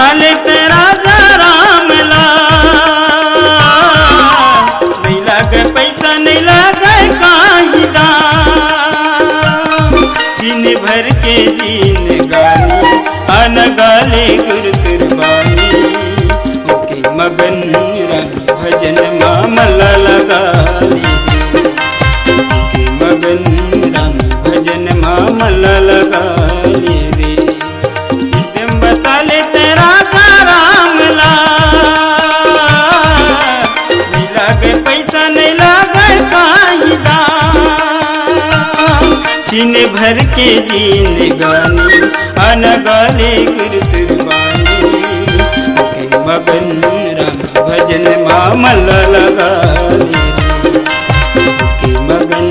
बसाले ते राजा राम लाल, नहीं लागे पैसा नहीं लागे काही दाम, चीन भर के जीन गानी अन गाले गुरुतुरबानी, ओके मगन रानी भजन मामला लगा ले, ओके मगन रानी भजन मामला लगा ले रे। एकदम बसाले ते राजा राम लाल, नहीं लागे पैसा नहीं लागे काही दाम, चीन भर के जीन गानी अन गाले गुरुतुरबानी, ओके मगन राम भजन मामला लगा ले, ओके मगन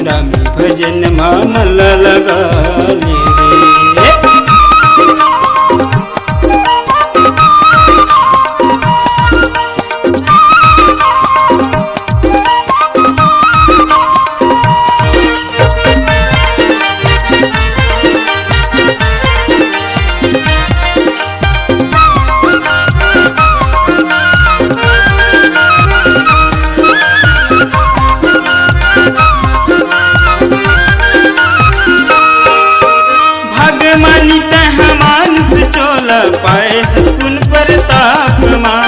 राम भजन मामला लगा ले रे। पाए हसपुन प्रताप माँ,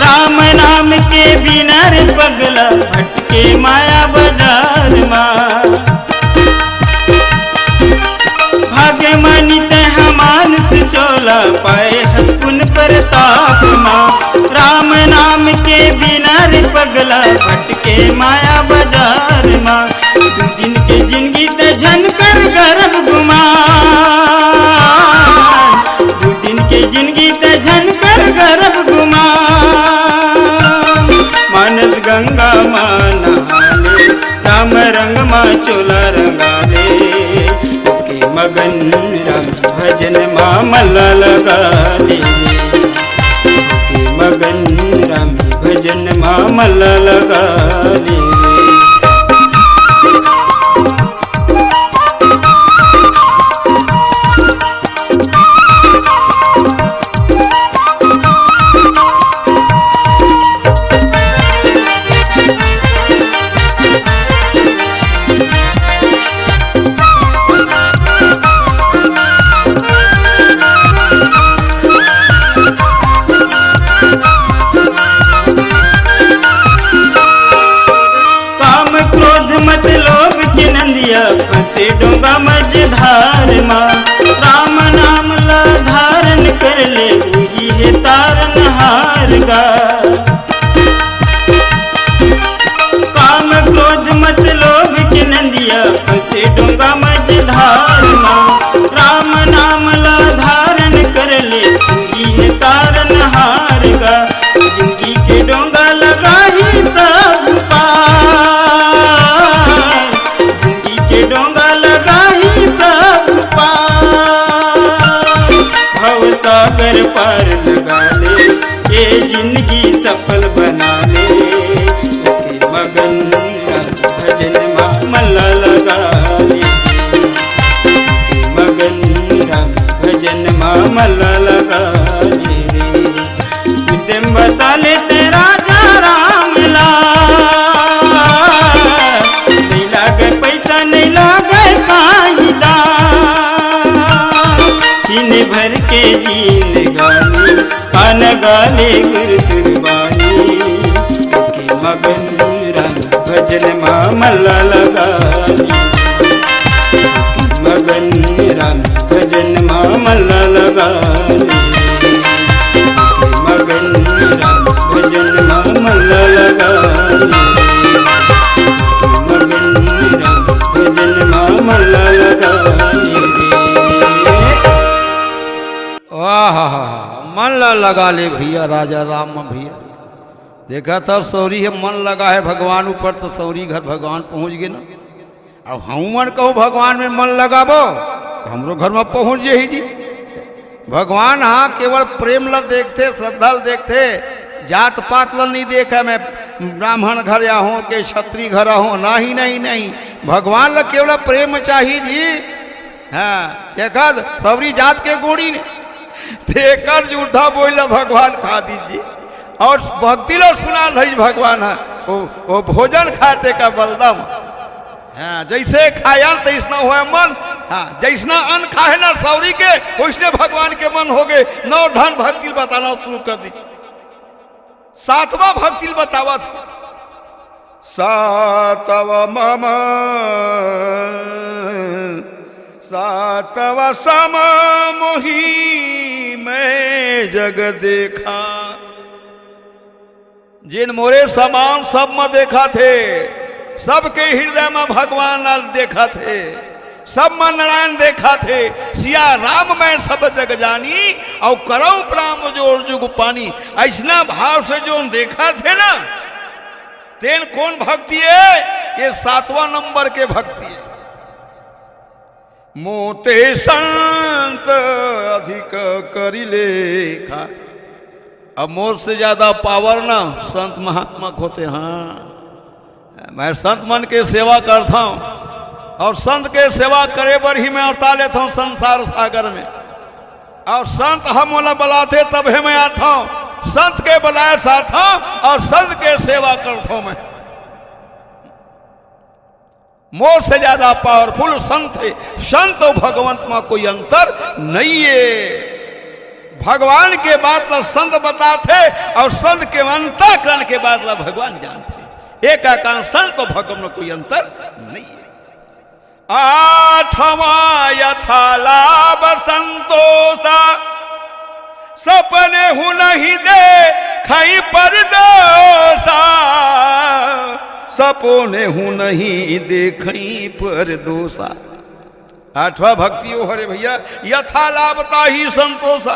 राम नाम के बिना रे पगला भटके माया बाजार माँ, भाग्य मानित मानस चोला पाए हसपुन प्रताप माँ, राम नाम के बिना रे पगला भटके माया बाजार माँ, दो दिन के जिंदगी ते झनकर गर्भ गुमा, जिंदगी ते झनकर गर्भ गुमा, मानस गंगा माँ नहाले राम रंग माँ चोला रंगाले, ओके मगन राम भजन मामला लगा ले, ओके मगन राम भजन मामला लगा ले। फंसे डोंगा मझधार माँ, राम नाम ला धारण कर ले वही है तारन हार गा, काम क्रोध मत लोभ के नंदिया फंसे डोंगा मझधार माँ, राम नाम ला धारण कर ले वही है तारन हार गा, जिंदगी के डोंगा लगा ही प्रभु डोंगा लगा ही प्रभु भव सागर पार लगा ले, ये जिंदगी सफल बना ले, ओके मगन भजन मामला लगा ले, ओके मगन भजन मामला लगा ले रे। उद्यम बसाले ते राजा राम लाल, नहीं लागे पैसा नहीं लागे काही दाम, चीन भर के जीन गानी अन गाले गुरुतुरबानी, ओके मगन राम भजन मामला लगा ले, ओके मगन राम भजन मामला लगा ले, ओके मगन राम भजन मामला लगा ले, मगन राम भजन मामला लगा ले रे। वाह मन लगा ले भैया राजा राम भैया, देखा तब सौरी है मन लगा है भगवान ऊपर, तो सौरी घर भगवान पहुंच गए ना। अब हम कहो भगवान में मन लगाबो तो हमरो घर में पहुंच जाही जी। भगवान हाँ केवल प्रेम ल देखते, श्रद्धा ल देखते, जात पात ल नहीं देखा मैं ब्राह्मण घर या हो के क्षत्रिय घर हो, नहीं नहीं नहीं, भगवान ल केवल प्रेम चाहिए जी। हाँ देखा सबरी जात के गोड़ी ने देकर झूठा बोला भगवान खा दीजिए। और भक्ति लो सुना नहीं भगवान है वो भोजन खाते का बलदाम। हाँ, जैसे खाया तैसना हुआ मन। हाँ, जैसना अन्न खाए ना सौरी के वैसने भगवान के मन हो गए। नौ ढन भक्ति बताना शुरू कर दी। सातवां भक्ति बतावा था सातव मम सातव सम मोही मैं जग देखा। जिन मोरे समान सब में देखा थे, सबके हृदय में भगवान देखा थे, सब में नारायण देखा थे। सिया राम मैं सब जग जानी और करो प्राम जोर जुग पानी। ऐसा भाव से जो देखा थे ना, तेन कौन भक्ति है? ये सातवां नंबर के भक्ति है। मोते संत अधिक करी लेखा। अब मोर से ज्यादा पावर ना संत महात्मा होते। हाँ, मैं संत मन के सेवा करता हूं और संत के सेवा करे पर ही मैं अवतार लेता हूं संसार सागर में। और संत हम मोला बुलाते तब है मैं आता हूं, संत के बुलाए साथ हूं और संत के सेवा करता हूं मैं। मोर से ज्यादा पावरफुल संत है। संत और भगवंत में कोई अंतर नहीं है। भगवान के बात ला संत बताते और संत के अंतःकरण के बात ला भगवान जानते। एक कारण संत और भगवान में कोई अंतर नहीं है। आठवां यथा लाभ संतोषा सपने हूं नहीं दे खई परदोसा। सपने हूं नहीं देखई पर दोषा। आठवां भक्ति हो रे भैया यथा लाभता ही संतोषा।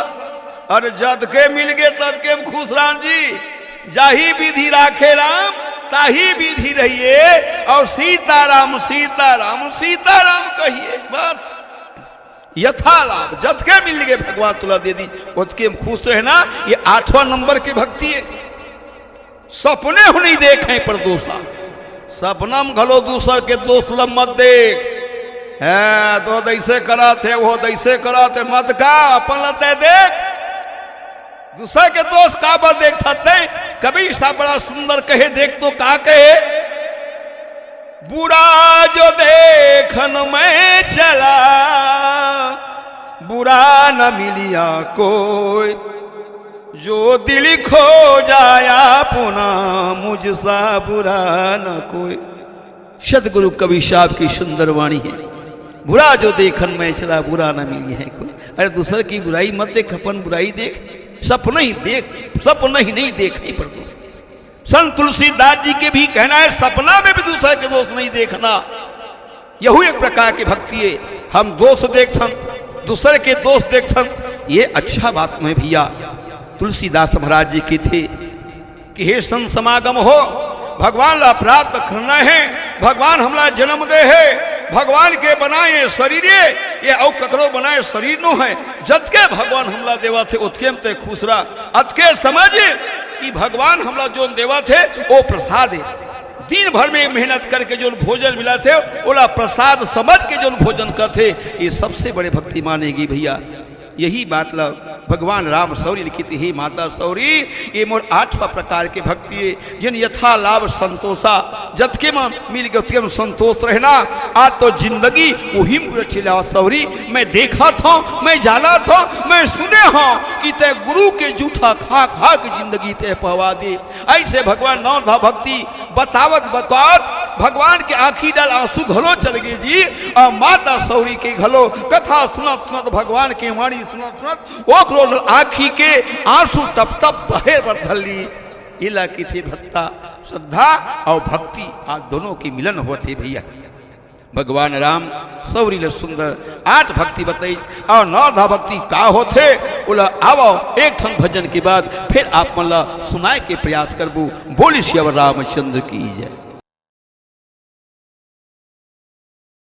और जद के मिल गए तद के खुश राम जी। जाही विधि राखे राम ताही विधि रहिए और सीताराम सीताराम सीताराम कहिए। बस यथा लाभ जद के मिल गए भगवान तुला दे दी उसके खुश रहना। ये आठवां नंबर की भक्ति है। सपने हो नहीं देखें पर दोषा। सपनम घलो दूसर के दोस्त लब मत देख। है तो दैसे करा थे वो दैसे करा थे मत का अपन लते देख। दूसरे के दोस्त का बात देख सकते। कभी सा बड़ा सुंदर कहे देख तो का कहे। बुरा जो देखन में चला बुरा न मिलिया कोई। जो दिल खो जाया पुनः मुझसा बुरा न कोई। सदगुरु कवि साहब की सुंदर वाणी है। बुरा जो देखन में चला बुरा न मिली है कोई। अरे दूसरे की बुराई मत देख, अपन बुराई देख। सपना ही देख, सपना ही नहीं देख पर दो। संत तुलसीदास जी के भी कहना है सपना में भी दूसरे के दोष नहीं देखना। यही एक प्रकार की भक्ति है। हम दोष देखन दूसरे के दोष देखन ये अच्छा बात नहीं भैया। तुलसीदास महाराज जी की थे कि हे संत समागम हो, भगवान ला प्राप्त करना है। भगवान हमला जन्म दे है। भगवान के बनाए शरीर ये औ ककरो बनाए शरीर नो है। जतके भगवान हमला देवा थे उतके ते खुश रहा। अतके समझ कि भगवान हमला जो देवा थे वो प्रसाद है। दिन भर में मेहनत करके जो भोजन मिला थे ओला प्रसाद समझ के जो भोजन करते ये सबसे बड़े भक्ति मानेगी भैया। यही बात ला भगवान राम सौरी लिखी थी। हे माता सौरी ये मोर आठवां प्रकार के भक्ति है। जिन यथा लाभ संतोषा जतके में मिल गए संतोष रहना। आज तो जिंदगी वही चिल्ला सौरी। मैं देखा था, मैं जाना था, मैं सुने हाँ कि ते गुरु के जूठा खा खा के जिंदगी ते पवा दे। ऐसे भगवान नौ धा भक्ति बतावत बतात भगवान के आंखी डाल आंसू घलो चल गए जी। और माता सौरी के घलो कथा सुनत सुनत भगवान के वाणी सुनत सुनत ओकरो आंखी के आंसू टप टप बहे बरधली। इला की थी भक्ता श्रद्धा और भक्ति आज दोनों की मिलन होते भैया। भगवान राम सौरी ले सुंदर 8 भक्ति बताई और 9 धा भक्ति का होते उला आवो एक ठन भजन के बाद फिर आप मला सुनाए के प्रयास करबू। बोली श्री रामचंद्र की जय।